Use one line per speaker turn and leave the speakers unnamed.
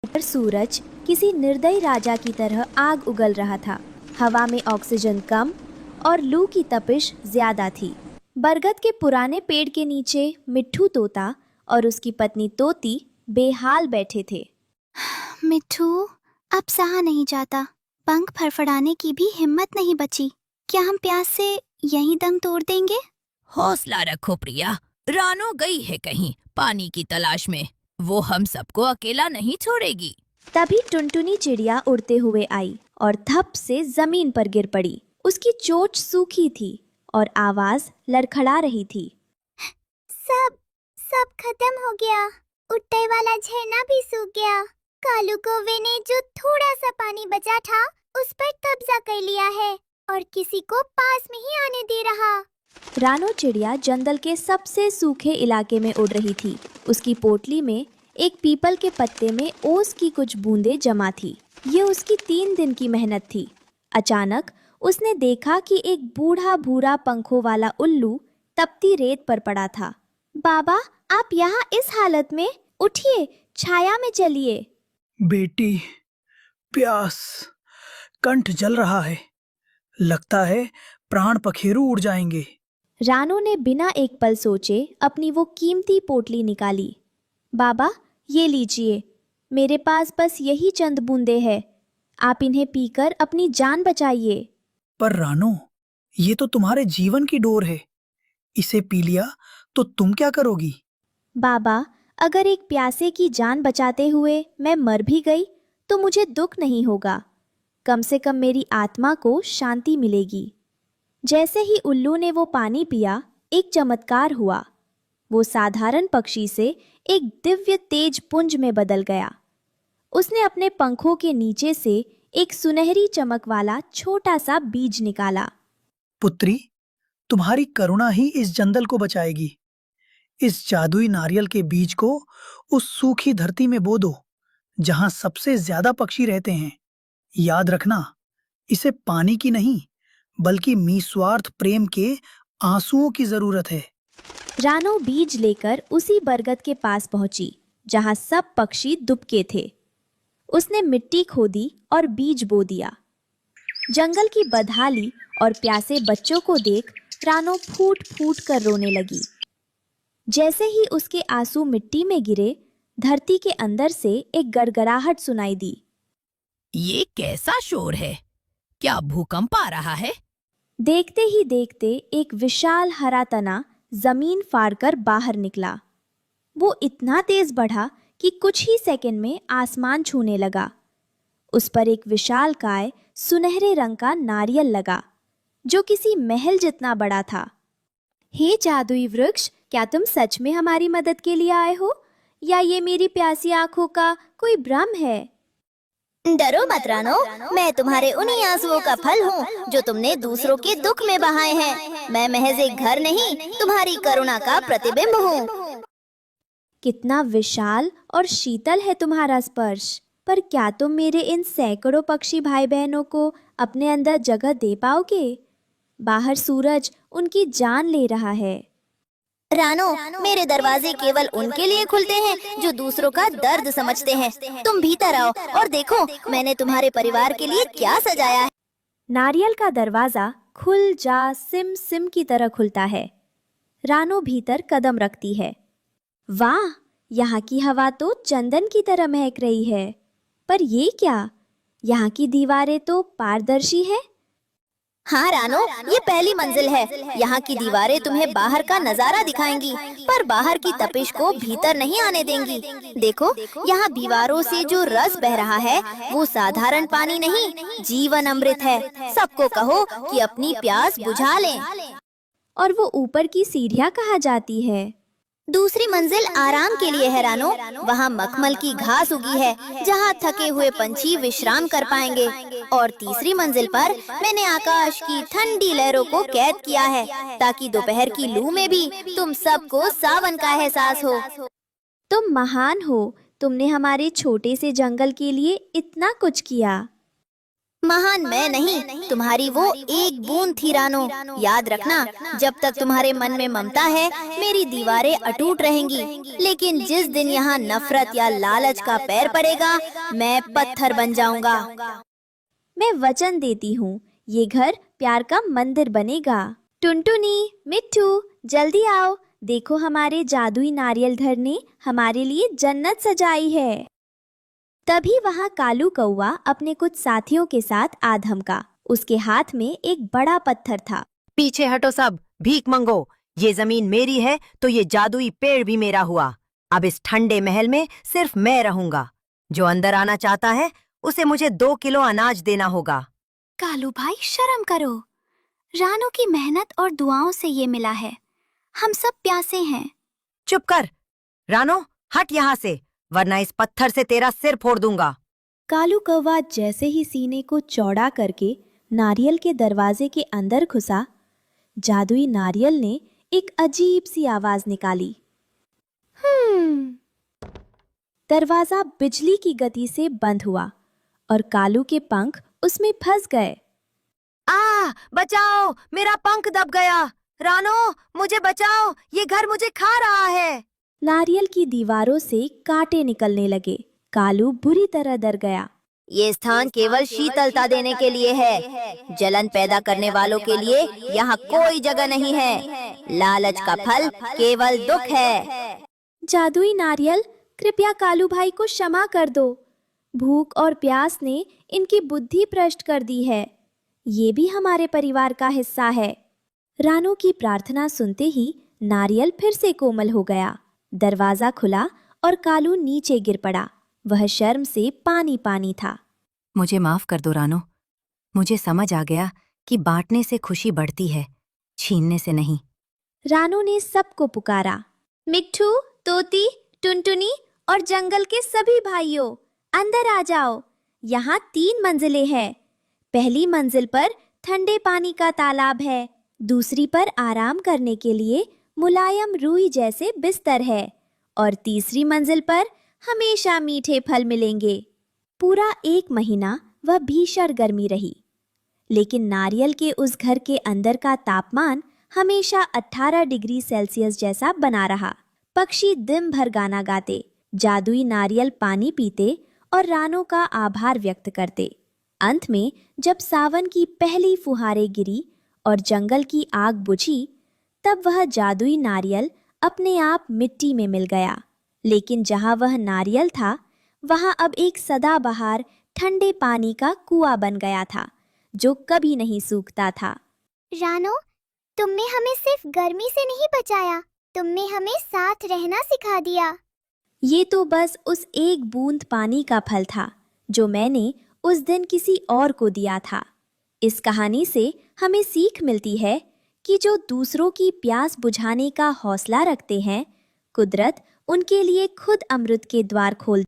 पर सूरज किसी निर्दयी राजा की तरह आग उगल रहा था। हवा में ऑक्सीजन कम और लू की तपिश ज्यादा थी। बरगद के पुराने पेड़ के नीचे मिट्ठू तोता और उसकी पत्नी तोती बेहाल बैठे थे।
मिट्ठू, अब सहा नहीं जाता। पंख फड़फड़ाने की भी हिम्मत नहीं बची। क्या हम प्यास से यहीं दम तोड़ देंगे?
हौसला रखो प्रिया, रानो गई है कहीं पानी की तलाश में। वो हम सबको अकेला नहीं छोड़ेगी।
तभी टुनटुनी चिड़िया उड़ते हुए आई और धप से जमीन पर गिर पड़ी। उसकी चोंच सूखी थी और आवाज लड़खड़ा रही थी।
सब सब खत्म हो गया। उठने वाला झरना भी सूख गया। कालू कौवे ने जो थोड़ा सा पानी बचा था उस पर कब्जा कर लिया है और किसी को पास नहीं आने दे रहा।
रानो चिड़िया जंगल के सबसे सूखे इलाके में उड़ रही थी। उसकी पोटली में एक पीपल के पत्ते में ओस की कुछ बूंदें जमा थी। ये उसकी 3 दिन की मेहनत थी। अचानक उसने देखा कि एक बूढ़ा भूरा पंखों वाला उल्लू तपती रेत पर पड़ा था। बाबा, आप यहाँ इस हालत में? उठिए, छाया में चलिए।
बेटी, प्यास, कंठ जल रहा है। लगता है प्राण पखेरु उड़ जाएंगे।
रानो ने बिना एक पल सोचे अपनी वो कीमती पोटली निकाली। बाबा, ये लीजिए, मेरे पास बस यही चंद बूंदे हैं। आप इन्हें पीकर अपनी जान बचाइए।
पर रानो, ये तो तुम्हारे जीवन की डोर है। इसे पी लिया तो तुम क्या करोगी?
बाबा, अगर एक प्यासे की जान बचाते हुए मैं मर भी गई तो मुझे दुख नहीं होगा। कम से कम मेरी आत्मा को शांति मिलेगी। जैसे ही उल्लू ने वो पानी पिया, एक चमत्कार हुआ। वो साधारण पक्षी से एक दिव्य तेज पुंज में बदल गया। उसने अपने पंखों के नीचे से एक सुनहरी चमक वाला छोटा सा बीज निकाला।
पुत्री, तुम्हारी करुणा ही इस जंगल को बचाएगी। इस जादुई नारियल के बीज को उस सूखी धरती में बो दो जहां सबसे ज्यादा पक्षी रहते हैं। याद रखना, इसे पानी की नहीं बल्कि निस्वार्थ प्रेम के आंसुओं की जरूरत है।
रानो बीज लेकर उसी बरगद के पास पहुंची जहां सब पक्षी दुबके थे। उसने मिट्टी खोदी और बीज बो दिया। जंगल की बदहाली और प्यासे बच्चों को देख रानो फूट फूट कर रोने लगी। जैसे ही उसके आंसू मिट्टी में गिरे, धरती के अंदर से एक गड़गड़ाहट सुनाई दी।
ये कैसा शोर है? क्या भूकंप आ रहा है?
देखते ही देखते एक विशाल हरा तना जमीन फाड़कर बाहर निकला। वो इतना तेज बढ़ा कि कुछ ही सेकंड में आसमान छूने लगा। उस पर एक विशालकाय सुनहरे रंग का नारियल लगा जो किसी महल जितना बड़ा था। हे जादुई वृक्ष, क्या तुम सच में हमारी मदद के लिए आए हो या ये मेरी प्यासी आंखों का कोई भ्रम है?
डरो मत रानो, मैं तुम्हारे उन्हीं आंसुओं का फल हूँ जो तुमने दूसरों के दुख में बहाए हैं। मैं महज एक घर नहीं, तुम्हारी करुणा का प्रतिबिंब हूँ।
कितना विशाल और शीतल है तुम्हारा स्पर्श। पर क्या तुम मेरे इन सैकड़ों पक्षी भाई बहनों को अपने अंदर जगह दे पाओगे? बाहर सूरज उनकी जान ले रहा है।
रानो, मेरे दरवाजे केवल उनके लिए खुलते हैं जो दूसरों का दर्द समझते हैं। तुम भीतर आओ और देखो मैंने तुम्हारे परिवार के लिए क्या सजाया है।
नारियल का दरवाजा खुल जा सिम सिम की तरह खुलता है। रानो भीतर कदम रखती है। वाह, यहाँ की हवा तो चंदन की तरह महक रही है। पर ये क्या? यहाँ की दीवारें तो पारदर्शी है।
हाँ रानो, ये पहली मंजिल है। यहाँ की दीवारें तुम्हें बाहर का नजारा दिखाएंगी, पर बाहर की तपिश को भीतर नहीं आने देंगी। देखो, यहाँ दीवारों से जो रस बह रहा है वो साधारण पानी नहीं, जीवन अमृत है। सबको कहो कि अपनी प्यास बुझा लें।
और वो ऊपर की सीढ़ियाँ कहाँ जाती है?
दूसरी मंजिल आराम के लिए है रानो। वहाँ मखमल की घास उगी है जहाँ थके हुए पंछी विश्राम कर पाएंगे। और तीसरी मंजिल पर मैंने आकाश की ठंडी लहरों को कैद किया है ताकि दोपहर की लू में भी तुम सबको सावन का एहसास हो।
तुम महान हो। तुमने हमारे छोटे से जंगल के लिए इतना कुछ किया।
महान मैं नहीं, तुम्हारी वो एक बूंद थी रानो। याद रखना, जब तक तुम्हारे मन में ममता है मेरी दीवारें अटूट रहेंगी, लेकिन जिस दिन यहाँ नफरत या लालच का पैर पड़ेगा मैं पत्थर बन जाऊंगा।
मैं वचन देती हूँ ये घर प्यार का मंदिर बनेगा। टुनटुनी, मिट्ठू, जल्दी आओ, देखो हमारे जादुई नारियल घर ने हमारे लिए जन्नत सजाई है। तभी वहाँ कालू कौवा अपने कुछ साथियों के साथ आ धमका। उसके हाथ में एक बड़ा पत्थर था।
पीछे हटो सब, भीख मंगो। ये जमीन मेरी है तो ये जादुई पेड़ भी मेरा हुआ। अब इस ठंडे महल में सिर्फ मैं रहूंगा। जो अंदर आना चाहता है उसे मुझे 2 किलो अनाज देना होगा।
कालू भाई, शर्म करो। रानो की मेहनत और दुआओं से ये मिला है। हम सब प्यासे हैं।
चुप कर रानो, हट यहाँ से, वरना इस पत्थर से तेरा सिर फोड़ दूंगा।
कालू कौवा जैसे ही सीने को चौड़ा करके नारियल के दरवाजे के अंदर घुसा, जादुई नारियल ने एक अजीब सी आवाज निकाली। दरवाजा बिजली की गति से बंद हुआ और कालू के पंख उसमें फंस गए।
बचाओ, मेरा पंख दब गया। रानो, मुझे बचाओ, ये घर मुझे खा रहा है।
नारियल की दीवारों से कांटे निकलने लगे। कालू बुरी तरह डर गया।
ये स्थान केवल शीतलता देने के लिए है, जलन पैदा करने वालों के लिए यहाँ कोई जगह नहीं है। लालच का फल केवल दुख है।
जादुई नारियल, कृपया कालू भाई को क्षमा कर दो। भूख और प्यास ने इनकी बुद्धि भ्रष्ट कर दी है। ये भी हमारे परिवार का हिस्सा है। रानो की प्रार्थना सुनते ही नारियल फिर से कोमल हो गया। दरवाजा खुला और कालू नीचे गिर पड़ा। वह शर्म से पानी पानी था।
मुझे माफ कर दो रानो, मुझे समझ आ गया कि बांटने से खुशी बढ़ती है, छीनने से नहीं।
रानो ने सबको पुकारा। मिट्ठू, तोती, टुनटुनी और जंगल के सभी भाइयों, अंदर आ जाओ। यहाँ 3 मंजिलें हैं। पहली मंजिल पर ठंडे पानी का तालाब है, दूसरी पर आराम करने के लिए मुलायम रूई जैसे बिस्तर है और तीसरी मंजिल पर हमेशा मीठे फल मिलेंगे। पूरा 1 महीना वह भीषण गर्मी रही, लेकिन नारियल के उस घर के अंदर का तापमान हमेशा 18 डिग्री सेल्सियस जैसा बना रहा। पक्षी दिन भर गाना गाते, जादुई नारियल पानी पीते और रानो का आभार व्यक्त करते। अंत में जब सावन की पहली फुहारें गिरी और जंगल की आग बुझी, तब वह जादुई नारियल अपने आप मिट्टी में मिल गया। लेकिन जहाँ वह नारियल था, वहाँ अब एक सदाबहार ठंडे पानी का कुआं बन गया था, जो कभी नहीं सूखता था।
रानो, तुमने हमें सिर्फ गर्मी से नहीं बचाया, तुमने हमें साथ रहना सिखा दिया।
ये तो बस उस एक बूंद पानी का फल था जो मैंने उस दिन किसी और को दिया था। इस कहानी से हमें सीख मिलती है कि जो दूसरों की प्यास बुझाने का हौसला रखते हैं, कुदरत उनके लिए खुद अमृत के द्वार खोल